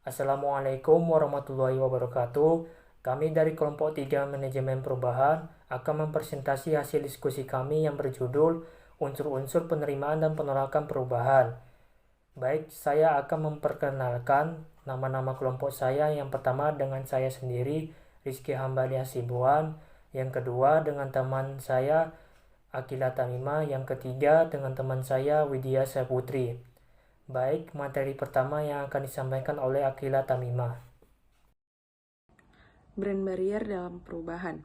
Assalamualaikum warahmatullahi wabarakatuh. Kami dari kelompok 3 Manajemen Perubahan akan mempresentasi hasil diskusi kami yang berjudul Unsur-unsur penerimaan dan penolakan perubahan. Baik, saya akan memperkenalkan nama-nama kelompok saya. Yang pertama dengan saya sendiri, Rizky Hambali Hasibuan. Yang kedua dengan teman saya, Akila Tamima. Yang ketiga dengan teman saya, Widya Saputri. Baik, materi pertama yang akan disampaikan oleh Akila Tamima. Brand barrier dalam perubahan.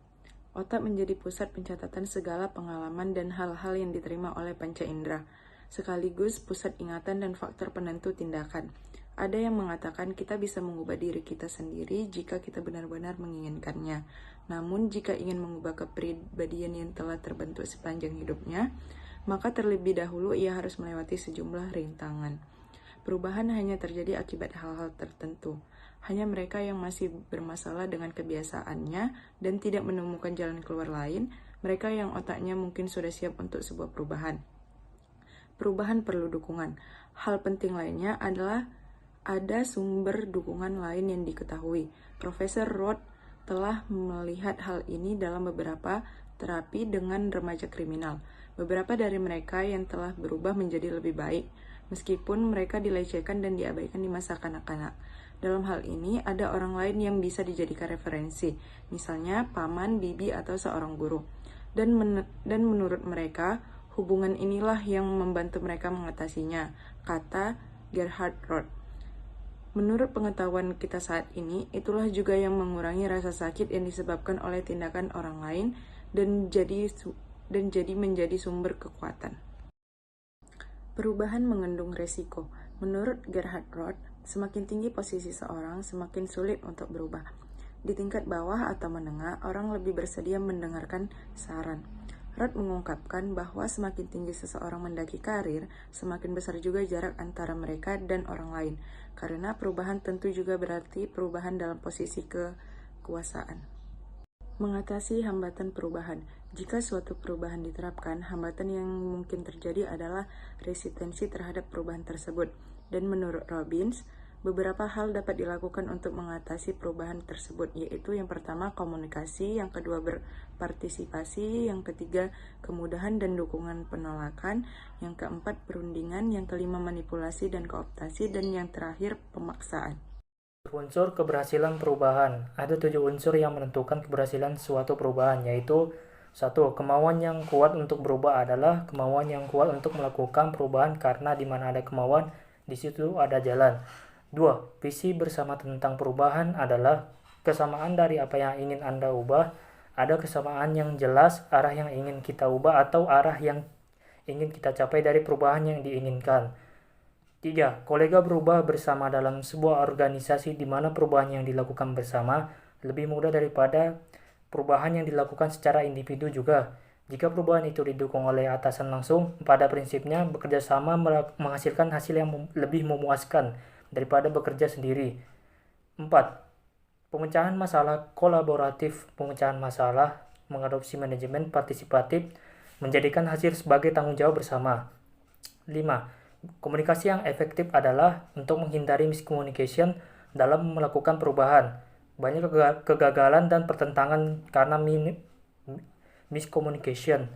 Otak menjadi pusat pencatatan segala pengalaman dan hal-hal yang diterima oleh panca indera, sekaligus pusat ingatan dan faktor penentu tindakan. Ada yang mengatakan kita bisa mengubah diri kita sendiri jika kita benar-benar menginginkannya. Namun jika ingin mengubah kepribadian yang telah terbentuk sepanjang hidupnya, maka terlebih dahulu ia harus melewati sejumlah rintangan. Perubahan hanya terjadi akibat hal-hal tertentu. Hanya mereka yang masih bermasalah dengan kebiasaannya dan tidak menemukan jalan keluar lain, mereka yang otaknya mungkin sudah siap untuk sebuah perubahan. Perubahan perlu dukungan. Hal penting lainnya adalah ada sumber dukungan lain yang diketahui. Profesor Roth telah melihat hal ini dalam beberapa terapi dengan remaja kriminal. Beberapa dari mereka yang telah berubah menjadi lebih baik, meskipun mereka dilecehkan dan diabaikan di masa kanak-kanak. Dalam hal ini, ada orang lain yang bisa dijadikan referensi, misalnya paman, bibi, atau seorang guru. Dan menurut mereka, hubungan inilah yang membantu mereka mengatasinya, kata Gerhard Roth. Menurut pengetahuan kita saat ini, itulah juga yang mengurangi rasa sakit yang disebabkan oleh tindakan orang lain dan jadi menjadi sumber kekuatan. Perubahan mengandung resiko. Menurut Gerhard Roth, semakin tinggi posisi seorang, semakin sulit untuk berubah. Di tingkat bawah atau menengah, orang lebih bersedia mendengarkan saran. Roth mengungkapkan bahwa semakin tinggi seseorang mendaki karir, semakin besar juga jarak antara mereka dan orang lain. Karena perubahan tentu juga berarti perubahan dalam posisi kekuasaan. Mengatasi hambatan perubahan. Jika suatu perubahan diterapkan, hambatan yang mungkin terjadi adalah resistensi terhadap perubahan tersebut. Dan menurut Robbins, beberapa hal dapat dilakukan untuk mengatasi perubahan tersebut, yaitu yang pertama komunikasi, yang kedua berpartisipasi, yang ketiga kemudahan dan dukungan penolakan, yang keempat perundingan, yang kelima manipulasi dan kooptasi, dan yang terakhir pemaksaan. Unsur keberhasilan perubahan. Ada 7 unsur yang menentukan keberhasilan suatu perubahan, yaitu 1. Kemauan yang kuat untuk berubah adalah kemauan yang kuat untuk melakukan perubahan karena di mana ada kemauan, di situ ada jalan. 2. Visi bersama tentang perubahan adalah kesamaan dari apa yang ingin Anda ubah. Ada kesamaan yang jelas, arah yang ingin kita ubah atau arah yang ingin kita capai dari perubahan yang diinginkan. 3. Kolega berubah bersama dalam sebuah organisasi di mana perubahan yang dilakukan bersama lebih mudah daripada perubahan yang dilakukan secara individu juga. Jika perubahan itu didukung oleh atasan langsung, pada prinsipnya bekerja sama menghasilkan hasil yang lebih memuaskan daripada bekerja sendiri. 4. Pemecahan masalah kolaboratif. Pemecahan masalah mengadopsi manajemen partisipatif menjadikan hasil sebagai tanggung jawab bersama. 5. Komunikasi yang efektif adalah untuk menghindari miscommunication dalam melakukan perubahan. Banyak kegagalan dan pertentangan karena miscommunication.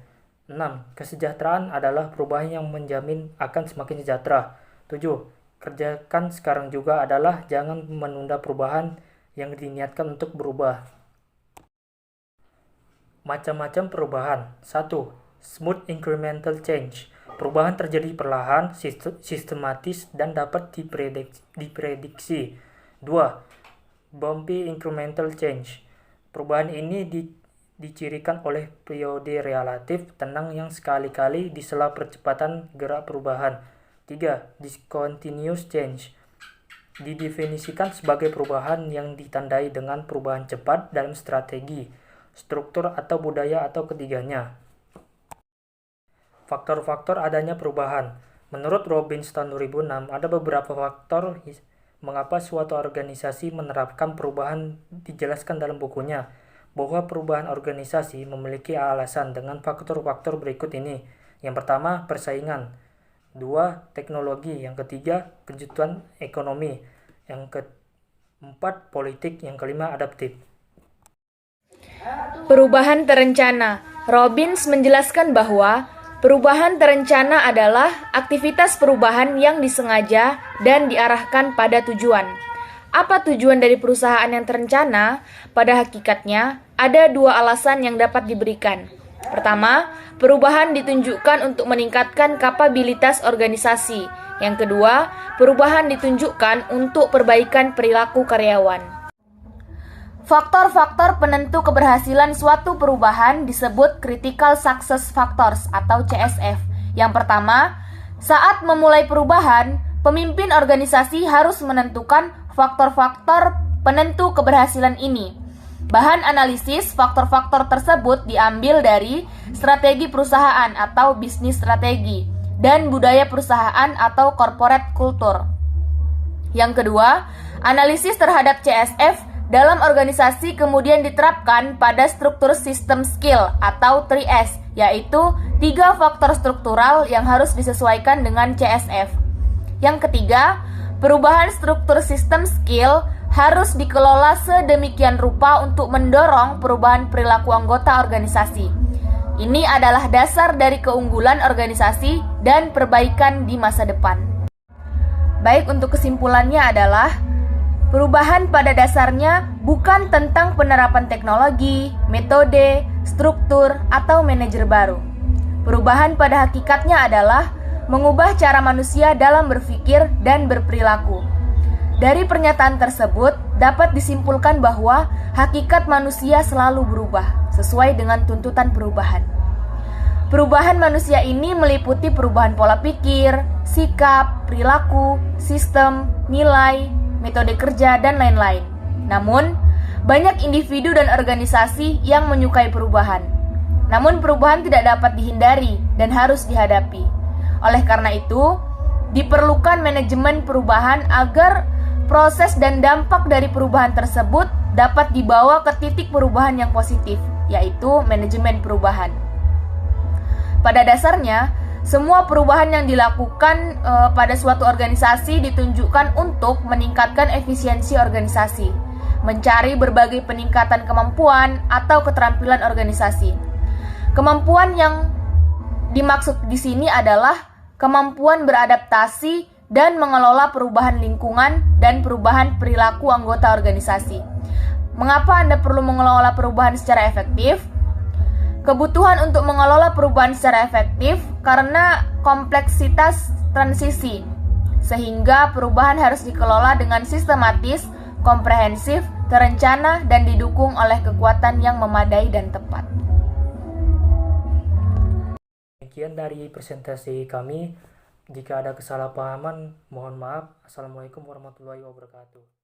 6. Kesejahteraan adalah perubahan yang menjamin akan semakin sejahtera. 7. Kerjakan sekarang juga adalah jangan menunda perubahan yang diniatkan untuk berubah. Macam-macam perubahan. 1. Smooth incremental change. Perubahan terjadi perlahan, sistematis, dan dapat diprediksi. 2. Bumpy incremental change. Perubahan ini dicirikan oleh periode relatif tenang yang sekali-kali disela percepatan gerak perubahan. 3. Discontinuous change. Didefinisikan sebagai perubahan yang ditandai dengan perubahan cepat dalam strategi, struktur atau budaya atau ketiganya. Faktor-faktor adanya perubahan. Menurut Robbins tahun 2006, ada beberapa faktor mengapa suatu organisasi menerapkan perubahan. Dijelaskan dalam bukunya bahwa perubahan organisasi memiliki alasan dengan faktor-faktor berikut ini. Yang pertama, persaingan. 2. Teknologi. Yang ketiga, kejutan ekonomi. Yang 4. Politik. Yang kelima, adaptif. Perubahan terencana. Robbins menjelaskan bahwa perubahan terencana adalah aktivitas perubahan yang disengaja dan diarahkan pada tujuan. Apa tujuan dari perusahaan yang terencana? Pada hakikatnya, ada dua alasan yang dapat diberikan. Pertama, perubahan ditunjukkan untuk meningkatkan kapabilitas organisasi. Yang kedua, perubahan ditunjukkan untuk perbaikan perilaku karyawan. Faktor-faktor penentu keberhasilan suatu perubahan disebut Critical Success Factors atau CSF. Yang pertama, saat memulai perubahan, pemimpin organisasi harus menentukan faktor-faktor penentu keberhasilan ini. Bahan analisis faktor-faktor tersebut diambil dari strategi perusahaan atau bisnis strategi dan budaya perusahaan atau corporate culture. Yang kedua, analisis terhadap CSF dalam organisasi kemudian diterapkan pada struktur sistem skill atau 3S, yaitu 3 faktor struktural yang harus disesuaikan dengan CSF. Yang ketiga, perubahan struktur sistem skill harus dikelola sedemikian rupa untuk mendorong perubahan perilaku anggota organisasi. Ini adalah dasar dari keunggulan organisasi dan perbaikan di masa depan. Baik, untuk kesimpulannya adalah perubahan pada dasarnya bukan tentang penerapan teknologi, metode, struktur, atau manajer baru. Perubahan pada hakikatnya adalah mengubah cara manusia dalam berpikir dan berperilaku. Dari pernyataan tersebut, dapat disimpulkan bahwa hakikat manusia selalu berubah sesuai dengan tuntutan perubahan. Perubahan manusia ini meliputi perubahan pola pikir, sikap, perilaku, sistem, nilai, metode kerja, dan lain-lain. Namun, banyak individu dan organisasi yang menyukai perubahan. Namun, perubahan tidak dapat dihindari dan harus dihadapi. Oleh karena itu, diperlukan manajemen perubahan agar proses dan dampak dari perubahan tersebut dapat dibawa ke titik perubahan yang positif, yaitu manajemen perubahan. Pada dasarnya, semua perubahan yang dilakukan pada suatu organisasi ditunjukkan untuk meningkatkan efisiensi organisasi, mencari berbagai peningkatan kemampuan atau keterampilan organisasi. Kemampuan yang dimaksud di sini adalah kemampuan beradaptasi dan mengelola perubahan lingkungan dan perubahan perilaku anggota organisasi. Mengapa Anda perlu mengelola perubahan secara efektif? Kebutuhan untuk mengelola perubahan secara efektif karena kompleksitas transisi, sehingga perubahan harus dikelola dengan sistematis, komprehensif, terencana, dan didukung oleh kekuatan yang memadai dan tepat. Sekian dari presentasi kami. Jika ada kesalahpahaman, mohon maaf. Assalamualaikum warahmatullahi wabarakatuh.